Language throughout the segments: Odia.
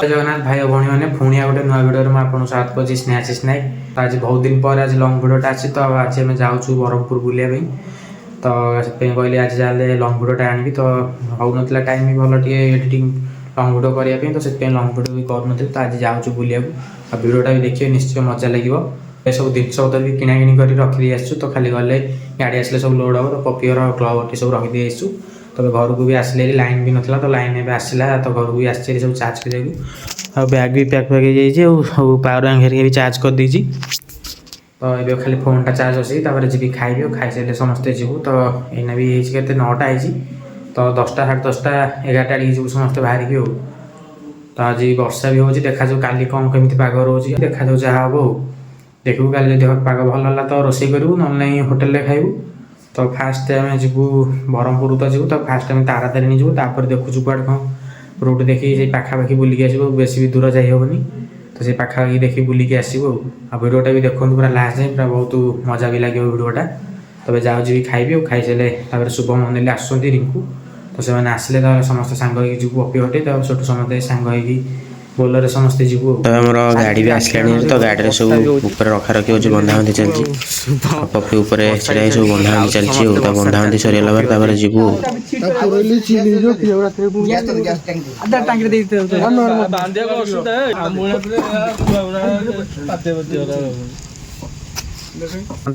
जगन्नाथ भाई भौणी मैंने पुणी गोटे नुआ भिडियो में आपको स्वागत कर स्नेहाची स्नैक। तो आज बहुत दिन पर आज लंग भिडियोटा अच्छी तो आज आम जाऊँ ब्रह्मपुर बुलाया तो कहली आज जाए लंग भिडियोटा आनी तो हो ना टाइम भी भल टे एडिटिंग लंग भिडियो करने तो से लंग भिडियो भी करूँ तो आज जाऊँ बुलाया भिडियोटा भी देखिए निश्चय मजा लगे। सब जिन भी किଣା किणी कर रखी आसु तो खाली गले गाड़ी आसले सब लोड हम तो पपियर क्लब सब रखी आसु तो घर को भी आसले लाइन भी नाला तो लाइन एवं आसला तो घर को भी आसी सब चार्ज कर बैग भी पैक पैक हो पावर बैंक हेरिका भी चार्ज कर देती तो ये खाली फोनटा चार्ज अच्छी जी खाइबी खाई सारे समस्ते जीवु तो यहाँ भी के 9टा है तो 10टा 10:30 11टा जीव समस्ते बाहर हो तो आज वर्षा भी हो देखा काली कौन केमी पाग रोज देखा जहाँ हम हो देखू काली जब पाग भल है तो रोसे करूँ ना होटेल खाइबू तो फास्ट आम जीवु ब्रह्मपुर तो जीवु तो फास्ट आम तारातारिणी जीवु तापर देखु कौन कौन रूट देखिए पाखापाखि बुलिकी आसो बेसी भी दूर जाई हेनी तो से पाखापाखि देखिए बुलिकी आसो भिडियोटा भी देखो पूरा लास्ट जाए पूरा बहुत मजा भी लगे भिडियोटा तब जाऊँगी खाइबी और खाई सारे शुभम अनिल आसुँच रिंकू तो से आसिले समस्त सांग जीवु अपी हटे तो छोट समस्त सांग बोलर समस्ते जीवु आमर गाड़ी भी आसला तो गाड़ी सब ऊपर रखा रखी हो बंधाबंधी चलती पपी ऊपर छड़ा सब बंधाबंधी चलती तो बंधाबंधी सरीगला पर जीवु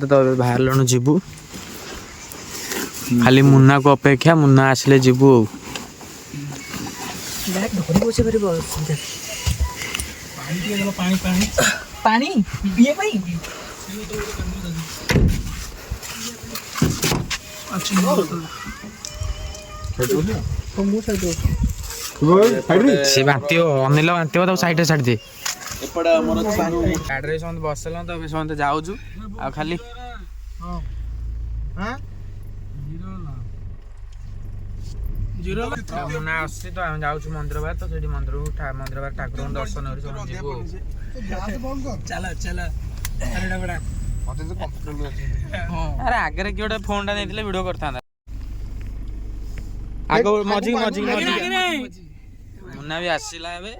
तो बाहर जीवु खाली मुन्ना को अपेक्षा मुन्ना आसले जीवु पानी पिए भाई से बांती अनिल बांती तो साइड छाड़ दे गाड़ी समस्त बसल तो समस्त जाऊँ आ खाली मुना आस तो आम जाऊँ मंदिर बाहर तो मंदिर मंदिर बाहर ठाकुर दर्शन अरे आगे किए गोटे फोन टा नहीं वीडियो करता आग मझी मझी मुना भी आसला अबे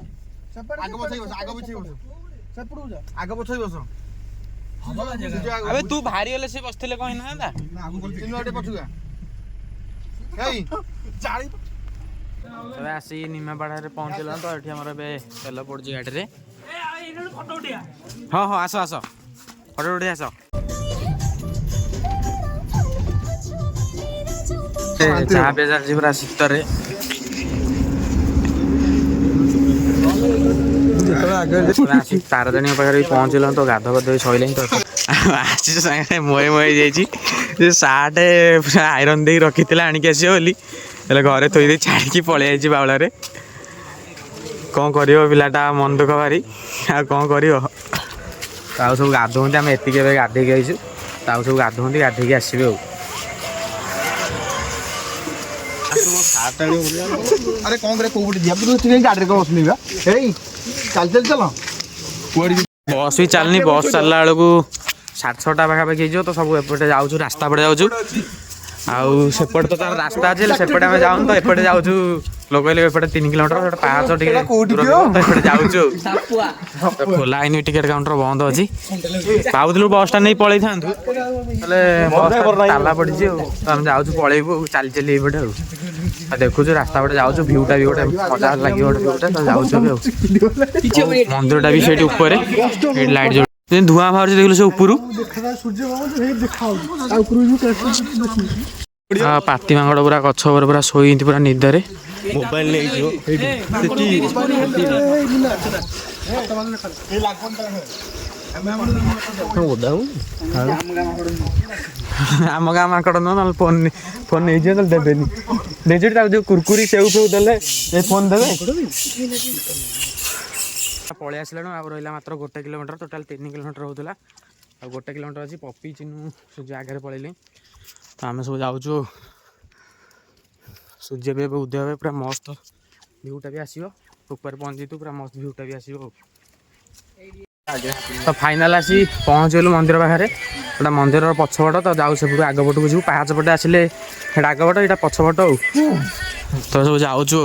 तू भारी गले से बसते कहीं ना आसी निमापाड़ा पहुँचल तो ये आम तेल पड़ी गाड़ी हाँ हाँ आस आस फटो उठे आस चाह पे चलती पूरा शीतर तारातारिणी पाखे पहुँचल तो गाध गद सैल तो आसी सागे मोए मोए जाइए सार्ट पूरा आयरन दे रखी आणिक आस बोली घरे थोड़ी छाड़ी पलि जाइए बाउल कौन कर पिलाटा मन दुख भारी आ कौन कर सब गाधोती आम एतिक गाधेक आईसु तो सब गाधोती गाधेक आसबे अरे कौन करे कोउडी दिया तू गाड़ी को बसनी बा एई चल चल चल बस भी चलनी बस चलला बेलू 6:30 पाखापाखि हो तो सब एपटे जाऊँ रास्ता पटे जाऊँ आउट तो तार रास्ता अच्छे सेपटे आम जाऊँ तो एपटे जाऊँ लोग कहले एपटे 3 किलोमीटर पाँच तो जाऊँ खोला आईनी टिकेट काउंटर बंद अच्छी भावुलु बसटा नहीं पलि था ताला पड़ी तो आम जाऊँ पलैबू चली चली एपटे देखु रास्ता पटे जाऊँ भ्यूटा भी गोटे मजा लगे गोटे तो जाऊँ मंदिरटा भी से ऊपर लाइट धुआं बाहर देख से ऊपर पाती मांगड़ पूरा गछ पूरा शोई पूरा निदरे मोबाइल आम गाँ माकड़ ना फोन फोन नहीं देवेनि नहीं जो कुरकुरी सेव फेव देले फोन देवे पलि आसला रहा मात्र 1 किलोमीटर टोटाल 3 किलोमीटर होता आ 1 किलोमीटर अच्छी पपी चिन्हू सूर्य आगे पलैली तो आम सब जाऊँ सूर्य भी उदय हे पूरा मस्त भ्यूटा भी आसो ऊपर पहुँची पूरा मस्त भ्यूटा भी आसो तो फाइनाल आसी पहुँचलु मंदिर पाखे गोटा मंदिर पछपट तो जाऊ से आगपट को जीव पाहाच पटे आसिले आगपट यहाँ पछपट ତ ସବୁ ଯାଉଛୁ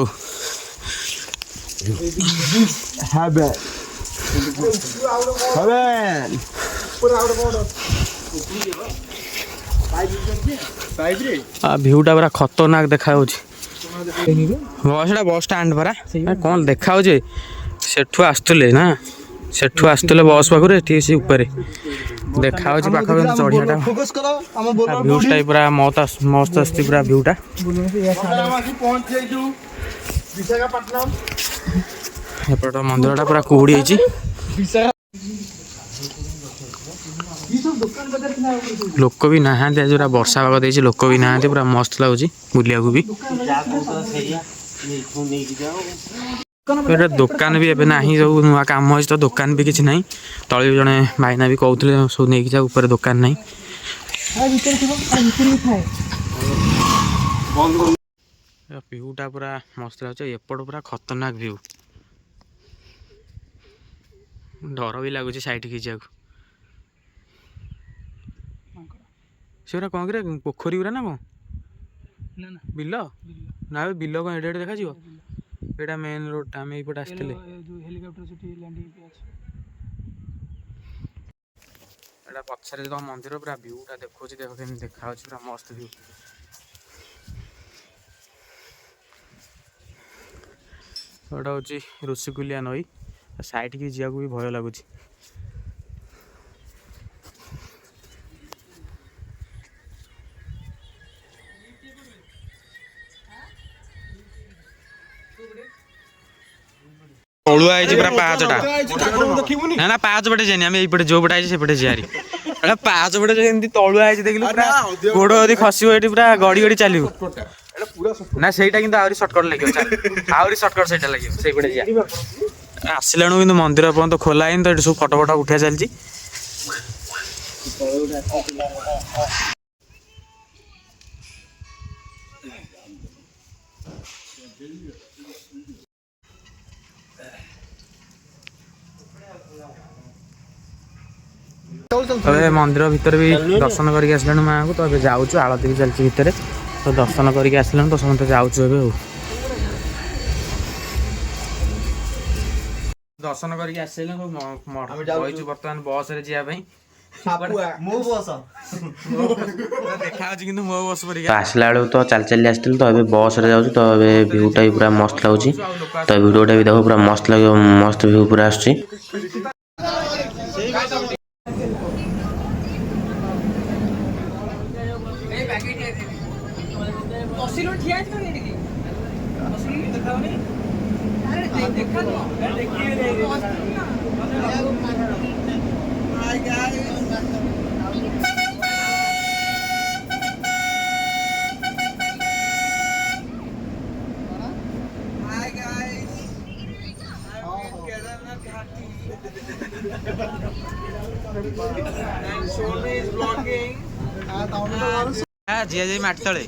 ଭିୟୁଟା ପୁରା ଖତରନାକ ଦେଖାଯାଉଛି। ସେଟା ବସ୍ ଷ୍ଟାଣ୍ଡ ପରା କ'ଣ ଦେଖାଯାଉଛି ସେଠୁ ଆସୁଥିଲେ ନା ସେଠୁ ଆସୁଥିଲେ ବସ୍ ପାଖରୁ ଏଠି ସେ ଉପରେ ଦେଖାଯାଉଛି ପାଖାପାଖି ଚଢ଼ିଆଟା ଭିୟୁଟା ପୁରା ମସ୍ତ ଆସୁଛି ପୁରା ଭିୟୁଟା। ଏପଟ ମନ୍ଦିରଟା ପୁରା କୁହୁଡ଼ି ହେଇଛି। ଲୋକ ବି ନାହାନ୍ତି ଆଜି ପୁରା ବର୍ଷା ପାଗ ଦେଇଛି ଲୋକ ବି ନାହାନ୍ତି ପୁରା ମସ୍ତ ଲାଗୁଛି ବୁଲିବାକୁ ବି। ଦୋକାନ ବି ଏବେ ନାହିଁ ସବୁ ନୂଆ କାମ ହେଇଛି ତ ଦୋକାନ ବି କିଛି ନାହିଁ। ତଳେ ଜଣେ ଭାଇନା ବି କହୁଥିଲେ ସବୁ ନେଇକି ଯାଉ ଉପରେ ଦୋକାନ ନାହିଁ। ଭିୟୁଟା ପୁରା ମସ୍ତ ଲାଗୁଛି ଏପଟ ପୁରା ଖତରନାକ ଭିୟୁ ଡର ବି ଲାଗୁଛି ସାଇଡ୍ ଯିବାକୁ। ସେଗୁରା କ'ଣ କିରେ ପୋଖରୀ ଗୁରା ନା କ'ଣ ବିଲ ନା ବିଲ କ'ଣ ଏଡ଼େ ଏଡ଼େ ଦେଖାଯିବ। ଏଇଟା ମେନ୍ ରୋଡ଼ଟା ଆମେ ଏଇପଟେ ଆସିଥିଲେ। ଏଇଟା ପଛରେ ତ ମନ୍ଦିର ପୁରା ଭିୟୁଟା ଦେଖାଉଛି ଦେଖ କେମିତି ଦେଖାଯାଉଛି ପୁରା ମସ୍ତ ଭିୟୁ। ଏଇଟା ହେଉଛି ଋଷିକୁଲିଆ ନଈ ସାଇଡ୍କି ଯିବାକୁ ବି ଭୟ ଲାଗୁଛି। ତଳୁଆ ହେଇଛି ପୁରା ପାହାଚଟା ନା ନା ପାହାଚ ପଟେ ଯାଇନି ଆମେ ଏଇପଟେ ଯୋଉ ପଟେ ଆଇଛି ସେପଟେ ଯିବାରି। ଏଟା ପାହାଚ ପଟେ ଏମିତି ତଳୁଆ ହେଇଛି ଦେଖିଲୁ ପୁରା ଗୋଡ଼ ଯଦି ଖସିବ ଏଠି ପୁରା ଗଡ଼ି ଗଡ଼ି ଚାଲିବୁ ନା ସେଇଟା କିନ୍ତୁ ଆହୁରି ସର୍ଟକଟ୍ ଲାଗିବ ଆହୁରି ସର୍ଟକଟ୍ ସେଇଟା ଲାଗିବ ସେଇପଟେ ଯିବା। ଆସିଲାଣୁ କିନ୍ତୁ ମନ୍ଦିର ପର୍ଯ୍ୟନ୍ତ ଖୋଲା ହେଇନି ତ ଏଠି ସବୁ ଫଟୋ ଫଟୋ ଉଠିଆ ଚାଲିଛି। ଏବେ ମନ୍ଦିର ଭିତରେ ବି ଦର୍ଶନ କରିକି ଆସିଲାଣୁ ମାଆଙ୍କୁ ତ ଏବେ ଯାଉଛୁ ଆଳତି ବି ଚାଲିଛି ଭିତରେ ତ ଦର୍ଶନ କରିକି ଆସିଲାଣୁ ତ ସମସ୍ତେ ଯାଉଛୁ ଏବେ ଆଉ ଦର୍ଶନ କରିକି ଆସିଲେ କହିଛୁ ବର୍ତ୍ତମାନ ବସରେ ଯିବା ପାଇଁ ଦେଖାଯାଉଛି କିନ୍ତୁ ମୋ ବସ୍ ପରିକା। ଆସିଲା ବେଳକୁ ତ ଚାଲି ଚାଲି ଆସିଥିଲୁ ତ ଏବେ ବସ୍ରେ ଯାଉଛୁ ତ ଏବେ ଭିୟୁଟା ବି ପୁରା ମସ୍ତ ଲାଗୁଛି ତ ଭିଡ଼ିଓଟା ବି ଦେଖ ପୁରା ମସ୍ତ ଲାଗିବ ମସ୍ତ ଭିୟୁ ପୁରା ଆସୁଛି। ଜିଆ ଯାଇ ମାଟି ତଳେ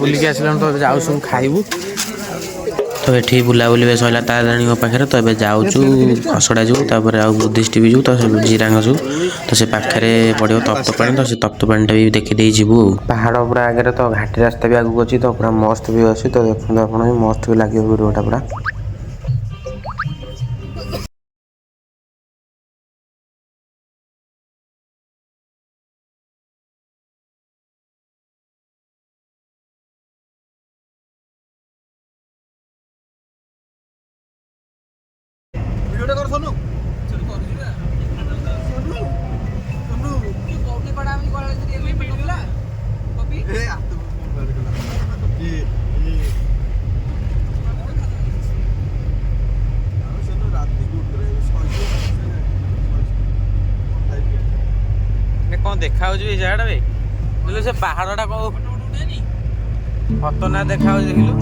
ବୁଲିକି ଆସିଲାଣି ତ ଯାଉ ସବୁ ଖାଇବୁ। ତ ଏଠି ବୁଲାବୁଲି ସରିଲା ତାରାତାରିଣୀଙ୍କ ପାଖରେ ତ ଏବେ ଯାଉଛୁ ଖସଡ଼ା ଯିବୁ ତାପରେ ଆଉ ବୁଦ୍ଧିଷ୍ଟ ବି ଯିବୁ ତ ଜିରାଙ୍ଗ ଯିବୁ ତ ସେ ପାଖରେ ପଡ଼ିବ ତପ୍ତପାଣି ତ ସେ ତପ୍ତପାଣିଟା ବି ଦେଖିଦେଇ ଯିବୁ ଆଉ ପାହାଡ଼ ପୁରା ଆଗରେ ତ ଘାଟି ରାସ୍ତା ବି ଆଗକୁ ଅଛି ତ ପୁରା ମସ୍ତ ବି ଅଛି ତ ଦେଖନ୍ତୁ ଆପଣ ବି ମସ୍ତ ବି ଲାଗିବ ଭିଡ଼ିଓଟା ପୁରା। ଭିଡ଼ିଓଟା କର ସୋନୁ ରାତି ଯାଉଛି ଏଇ ଜାଗାଟା ବେ ଦେଖିଲୁ ସେ ପାହାଡ଼ଟା କଣ ଖତରନାକ ଦେଖାଯାଉଛି ଦେଖିଲୁ।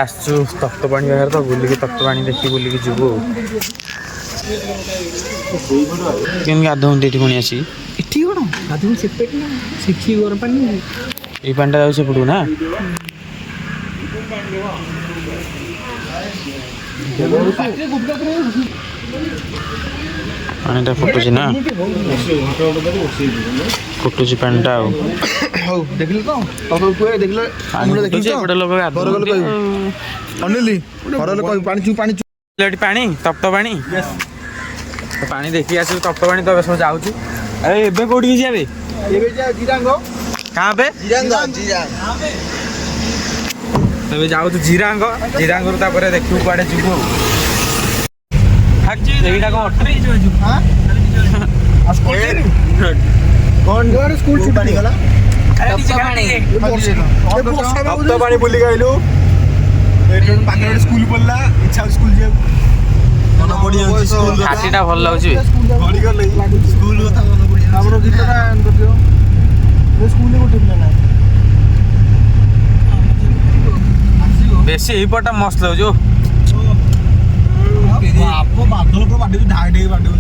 ଆସିଛୁ ତପ୍ତପାଣି ପାଖରେ ତ ବୁଲିକି ତପ୍ତପାଣି ଦେଖି ବୁଲିକି ଯିବୁ। କେମିତି ଗାଧୋଉନ୍ତି ଏଠି ପୁଣି ଆସିକି? ଏଠି କଣ ଗାଧୋଇ ସେପେଟ ନା ସେଠି ଗରମ ପାଣି ଏଇ ପାଣିଟା ଯାଉଛି ସେପଟକୁ ନା? ପାଣିଟା ଫୁଟୁଛି ନା, ଫୁଟୁଛି ପାଣିଟା ଆଉ। ହଉ ଦେଖିଲୁ ତ ତୋର କୁହେ ଦେଖିଲେ ପାଣି ଫୁଟୁଛି ଏପଟେ ଲୋକ ଗାଧୋଉଛନ୍ତି। ଅନିଲି ଘର କହିବୁ ପାଣି ଚୁ ପାଣି ଚୁ ଏଠି ପାଣି ତପ୍ତପାଣି ପାଣି ଦେଖି ଆସିବୁ ତପ୍ତପାଣି ତ ଏବେ ସବୁ ଯାଉଛୁ। ଏବେ କୋଉଠିକି ଯିବା ବେ? ଏବେ ଯା ଜିରାଙ୍ଗ କାଁ ବେ? ଜିରାଙ୍ଗ ଜିରାଙ୍ଗ ଏବେ ଯାଉଛୁ ଜିରାଙ୍ଗ, ଜିରାଙ୍ଗରୁ ତାପରେ ଦେଖିବୁ କୁଆଡେ ଯିବୁ ଆଉ। ଏଇଟା କଣ ଅଟୋରେ ଯିବ? କଣ ସ୍କୁଲ ଛୁଟି ଗଲା ତପ୍ତପାଣି ବୁଲିକି ଆଇଲୁ। ପାଖରେ ସ୍କୁଲ ପଢିଲା ଇଚ୍ଛା ସ୍କୁଲ ଯିବାକୁ ମନେ ପଡି ଯାଉଛି ସ୍କୁଲ ହାତୀଟା ଭଲ ଲାଗୁଛି। ସ୍କୁଲ କଥା ମନେ ପଡି ଯାଉଛି। ଆମର ଗୀତଟା ସ୍କୁଲରେ ଗୋଟେ ପିଲା ନାହିଁ ବେଶୀ ଏଇପଟଟା ମସ୍ତ ଲାଗୁଛି। ବାଦଲ ପୁରା ବାଡେଇ ଢାଇ ଢାଇ ବାଡେଇ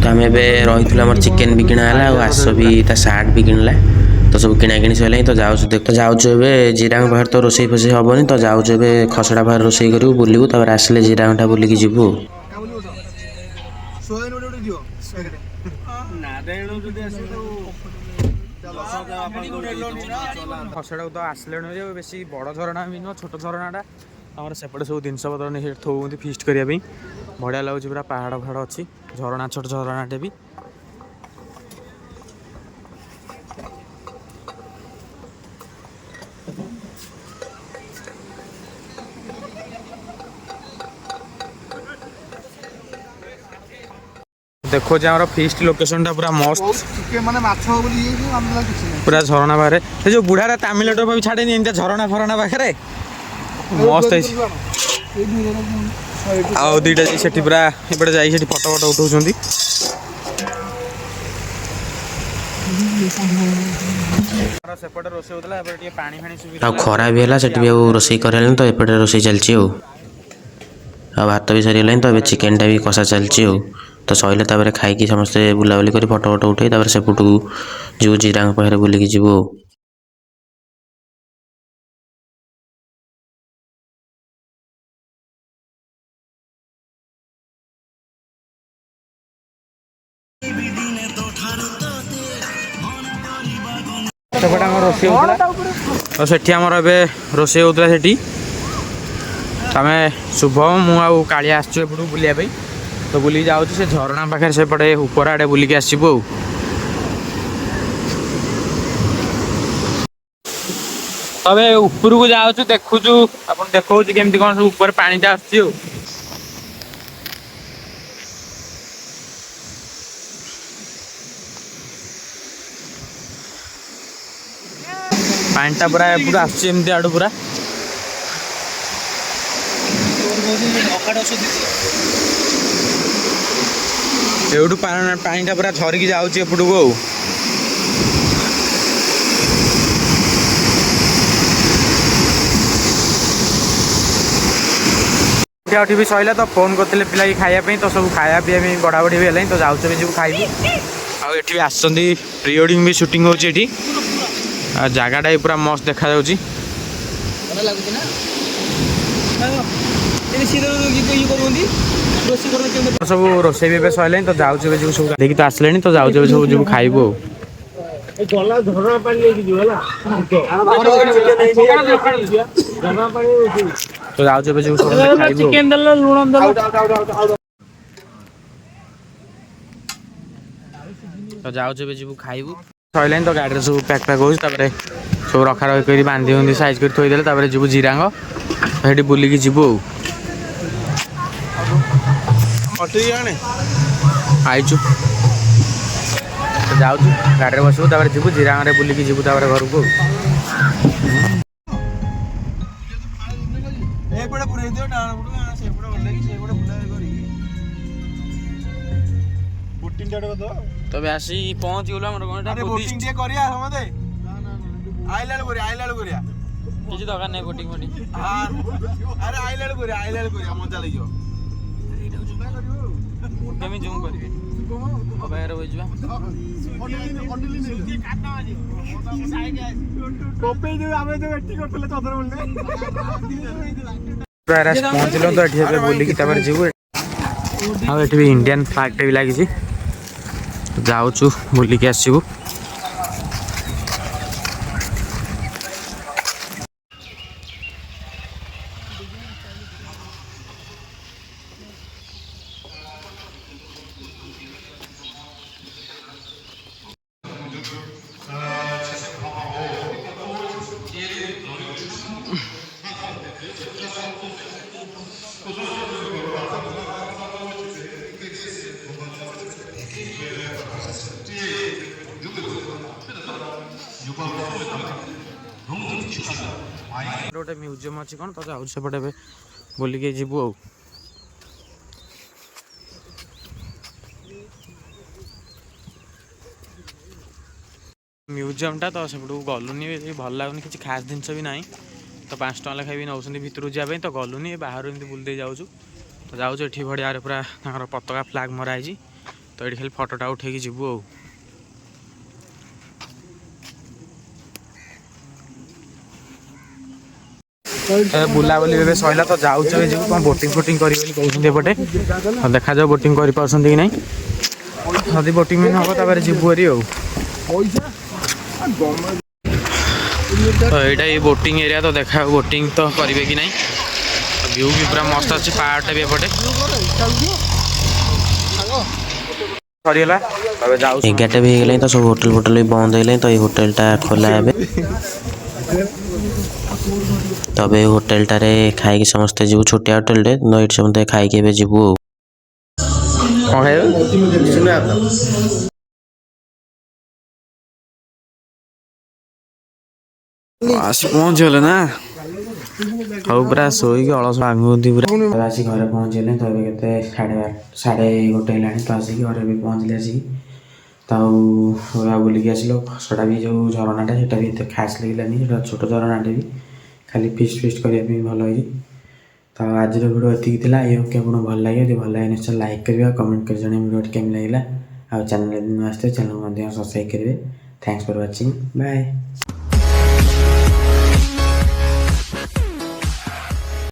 ତ ଆମେ ଏବେ ରହିଥିଲୁ ଆମର ଚିକେନ୍ ବି କିଣା ହେଲା ଆଉ ଆସ ବି ତା ସାର୍ଟ ବି କିଣିଲା। ତ ସବୁ କିଣାକିଣି ସରିଲାଣି। ତ ଯାଉଛୁ ଏବେ ଜିରାଙ୍ଗ ପାଖରେ ତ ରୋଷେଇ ଫୋଷେଇ ହେବନି ତ ଯାଉଛୁ ଏବେ ଖସଡ଼ା ପାଖରେ ରୋଷେଇ କରିବୁ ବୁଲିବୁ ତାପରେ ଆସିଲେ ଜିରାଙ୍ଗଟା ବୁଲିକି ଯିବୁ। ଖସଡ଼ାକୁ ତ ଆସିଲେଣି ଯେ ବେଶୀ ବଡ଼ ଝରଣା ବି ନୁହଁ, ଛୋଟ ଝରଣାଟା। ଆମର ସେପଟେ ସବୁ ଜିନିଷ ପତ୍ର ନେଇ ସେଠି ଥଉଛନ୍ତି ଫିଷ୍ଟ କରିବା ପାଇଁ। ବଢ଼ିଆ ଲାଗୁଛି ପୁରା ପାହାଡ଼ ଫାହାଡ଼ ଅଛି, ଝରଣା ଛୋଟ ଝରଣାଟେ ବି। ଦେଖୁଛି ଆମର ଫିଷ୍ଟ ଲୋକେସନଟା ପୁରା ମସ୍ତ, ମାନେ ମାଛ ବୋଲି ପୁରା ଝରଣା ପାଖରେ। ସେ ଯୋଉ ବୁଢ଼ାଟା ତାମିଲନାଡୁ ବି ଛାଡ଼େନି ଏମିତିଆ ଝରଣା ଫରଣା ପାଖରେ ମସ୍ତ ହେଇଛି। ଆଉ ଦୁଇଟା ଯାଇ ସେଠି ପୁରା ଏପଟେ ଯାଇ ସେଠି ଫଟୋ ଫଟୋ ଉଠାଉଛନ୍ତି। ସେପଟେ ରୋଷେଇ ହେଉଥିଲା, ଏବେ ଟିକେ ପାଣି ଫାଣି ସୁବିଧା ଆଉ ଖରା ବି ହେଲା ସେଠି ବି ଆଉ ରୋଷେଇ କରାହେଲାନି ତ ଏପଟେ ରୋଷେଇ ଚାଲିଛି ଆଉ ଭାତ ବି ସରିଗଲାଣି ତ ଏବେ ଚିକେନ୍ଟା ବି କଷା ଚାଲିଛି ଆଉ। ତ ସରିଲେ ତାପରେ ଖାଇକି ସମସ୍ତେ ବୁଲାବୁଲି କରି ଫଟୋ ଫଟୋ ଉଠାଇ ତାପରେ ସେପଟକୁ ଯିବୁ ଜିରାଙ୍ଗ ପାଖରେ ବୁଲିକି ଯିବୁ ଆଉ। ସେପଟେ ଆମର ରୋଷେଇ ହେଉଥିଲା ତ ସେଠି ଆମର ଏବେ ରୋଷେଇ ହେଉଥିଲା ସେଠି। ଆମେ ଶୁଭମ ମୁଁ ଆଉ କାଳିଆ ଆସିଛୁ ଏପଟକୁ ବୁଲିବା ପାଇଁ। ତ ବୁଲିକି ଯାଉଛୁ ସେ ଝରଣା ପାଖରେ ସେପଟେ ଉପର ଆଡ଼େ ବୁଲିକି ଆସିବୁ ଆଉ। ତବେ ଉପରକୁ ଯାଉଛୁ ଦେଖୁଛୁ ଆପଣ ଦେଖଉଛି କେମିତି କ'ଣ ସବୁ ଉପରେ ପାଣିଟା ଆସୁଛି ଆଉ। ପାଣିଟା ପୁରା ଏପଟୁ ଆସୁଛି ଏମିତି ଆଡ଼ୁ ପୁରା। ଏଇଠୁ ପାଣିଟା ପୁରା ଝରିକି ଯାଉଛି ଏପଟକୁ ଆଉ। ଏଠି ବି ସରିଲା ତ ଫୋନ୍ କରିଥିଲେ ପିଲା ଖାଇବା ପାଇଁ ତ ସବୁ ଖାଇବା ପିଇବା ପାଇଁ ବଢ଼ା ବଢ଼ି ବି ହେଲାଣି ତ ଯାଉଛୁ ବି ଯିବୁ ଖାଇବୁ। ଆଉ ଏଠି ବି ଆସିଛନ୍ତି ପ୍ରି ୱେଡ଼ିଂ ବି ସୁଟିଂ ହେଉଛି ଏଠି। ଆଉ ଜାଗାଟା ବି ପୁରା ମସ୍ତ ଦେଖାଯାଉଛି। ସବୁ ରୋଷେଇ ବି ଏବେ ସରିଲାଣି ତ ଯାଉଛୁ ଏବେ ଯିବୁ ସବୁ ଦେଇକି ତ ଆସିଲେଣି ତ ଯାଉଛୁ ଏବେ ସବୁ ଯିବୁ ଖାଇବୁ ଆଉ। ତ ଯାଉଛୁ ଏବେ ଯିବୁ ସବୁ ଖାଇବୁ। ତ ଯାଉଛୁ ଏବେ ଯିବୁ ଖାଇବୁ। ସରିଲାଣି ତ ଗାଡ଼ିରେ ସବୁ ପ୍ୟାକ୍ ହେଉଛି ତାପରେ ସବୁ ରଖା ରଖି କରି ବାନ୍ଧି ବୁନ୍ଧି ସାଇଜ୍ କରି ଥୋଇଦେଲେ ତାପରେ ଯିବୁ ଜିରାଙ୍ଗ ସେଠି ବୁଲିକି ଯିବୁ ଆଉ। ଆଇଛୁ ଯାଉଛୁ ଗାଡ଼ିରେ ବସିବୁ ତାପରେ ଯିବୁ ଜିରାଙ୍ଗରେ ବୁଲିକି ଯିବୁ ତାପରେ ଘରକୁ ଆଉ। ତବେ ଆସି ପହଞ୍ଚିଗଲୁ ଆମର କ'ଣ କିଛି ଦରକାର ନାହିଁ ବୋଟିଂ ଫୋଟିଂ କେମିତି ଜୁମ୍ କରିବି ବାହାରେ ବସିଯିବା ପହଞ୍ଚିଲୁ ତ ଏଠି ଏବେ ବୁଲିକି ତାପରେ ଯିବୁ। ଆଉ ଏଠି ବି ଇଣ୍ଡିଆନ୍ ଫ୍ଲାଗ୍ଟା ବି ଲାଗିଛି ଯାଉଛୁ ବୁଲିକି ଆସିବୁ। ଗୋଟେ ମ୍ୟୁଜିୟମ୍ ଅଛି କ'ଣ ତ ଯାଉଛି ସେପଟେ ଏବେ ବୁଲିକି ଯିବୁ ଆଉ। ମ୍ୟୁଜିୟମ୍ଟା ତ ସେପଟକୁ ଗଲୁନି ଭଲ ଲାଗୁନି କିଛି ଖାସ୍ ଜିନିଷ ବି ନାହିଁ ତ 5 ଟଙ୍କା ଲେଖାଏଁ ବି ନେଉଛନ୍ତି ଭିତରକୁ ଯିବା ପାଇଁ ତ ଗଲୁନି ବାହାରୁ ଏମିତି ବୁଲି ଦେଇ ଯାଉଛୁ। ତ ଯାଉଛୁ ଏଠି ବଢ଼ିଆରେ ପୁରା ତାଙ୍କର ପତାକା ଫ୍ଲାଗ୍ ମରା ହେଇଛି ତ ଏଠି ଖାଲି ଫଟୋଟା ଉଠେଇକି ଯିବୁ ଆଉ। ବୁଲାବୁଲି ଏବେ ସରିଲା ତ ଯାଉଛୁ ଏବେ ଯିବୁ କ'ଣ ବୋଟିଂ ଫୋଟିଂ କରିବି ବୋଲି କହୁଛନ୍ତି ଏପଟେ ଦେଖାଯାଉ ବୋଟିଂ କରିପାରୁଛନ୍ତି କି ନାହିଁ ଯଦି ବୋଟିଂ ବି ହେବ ତାପରେ ଯିବୁ ହେରି ଆଉ। ତ ଏଇଟା ଏଇ ବୋଟିଂ ଏରିଆ ତ ଦେଖା ବୋଟିଂ ତ କରିବେ କି ନାହିଁ ଭ୍ୟୁ ବି ପୁରା ମସ୍ତ ଅଛି ପାହାଡ଼ଟା ବି ଏପଟେ ସରିଗଲା ଏବେ ଯାଉ 11ଟା ବି ହେଇଗଲାଣି ତ ସବୁ ହୋଟେଲ ଫୋଟେଲ ବି ବନ୍ଦ ହେଇଗଲାଣି ତ ଏଇ ହୋଟେଲଟା ଖୋଲା ଏବେ। ତବେ ଏଇ ହୋଟେଲଟାରେ ଖାଇକି ସମସ୍ତେ ଯିବୁ ଛୋଟିଆ ହୋଟେଲରେ ତ ଏଇଠି ସମସ୍ତେ ଖାଇକି ଏବେ ଯିବୁ ଆଉ। କ'ଣ ଖାଇବୁ ଆସି ପହଞ୍ଚିଗଲେ ନା ହଉ ପୁରା ଶୋଇକି ଅଳସ ଭାଙ୍ଗୁଛନ୍ତି ପୁରା ଆସି ଘରେ ପହଞ୍ଚିଗଲେ ତ ଏବେ କେତେ 1:30 ହେଲାଣି ତ ଆସିକି ଘରେ ବି ପହଞ୍ଚିଲେ ଆସିକି ତ ଆଉ ବୁଲିକି ଆସିଲୁ। ଖସଡ଼ା ବି ଯେଉଁ ଝରଣାଟା ସେଇଟା ବି ଏତେ ଖାସ୍ ଲାଗିଲାନି ସେଇଟା ଛୋଟ ଝରଣାଟେ ବି ଖାଲି ଫିଷ୍ଟ କରିବା ପାଇଁ ଭଲ ହେଇଛି। ତ ଆଜିର ଭିଡ଼ିଓ ଏତିକି ଥିଲା ଏଇ ଆପଣଙ୍କୁ ଭଲ ଲାଗେ ଯଦି ଭଲ ଲାଗେ ନିଶ୍ଚୟ ଲାଇକ୍ କରିବା କମେଣ୍ଟ କରି ଜଣେଇବେ ଭିଡ଼ିଓଟି କେମିତି ଲାଗିଲା ଆଉ ଚ୍ୟାନେଲରେ ନୂଆ ଆସିଥିବେ ଚ୍ୟାନେଲକୁ ମଧ୍ୟ ସବସ୍କ୍ରାଇବ୍ କରିବେ। Thanks for watching bye.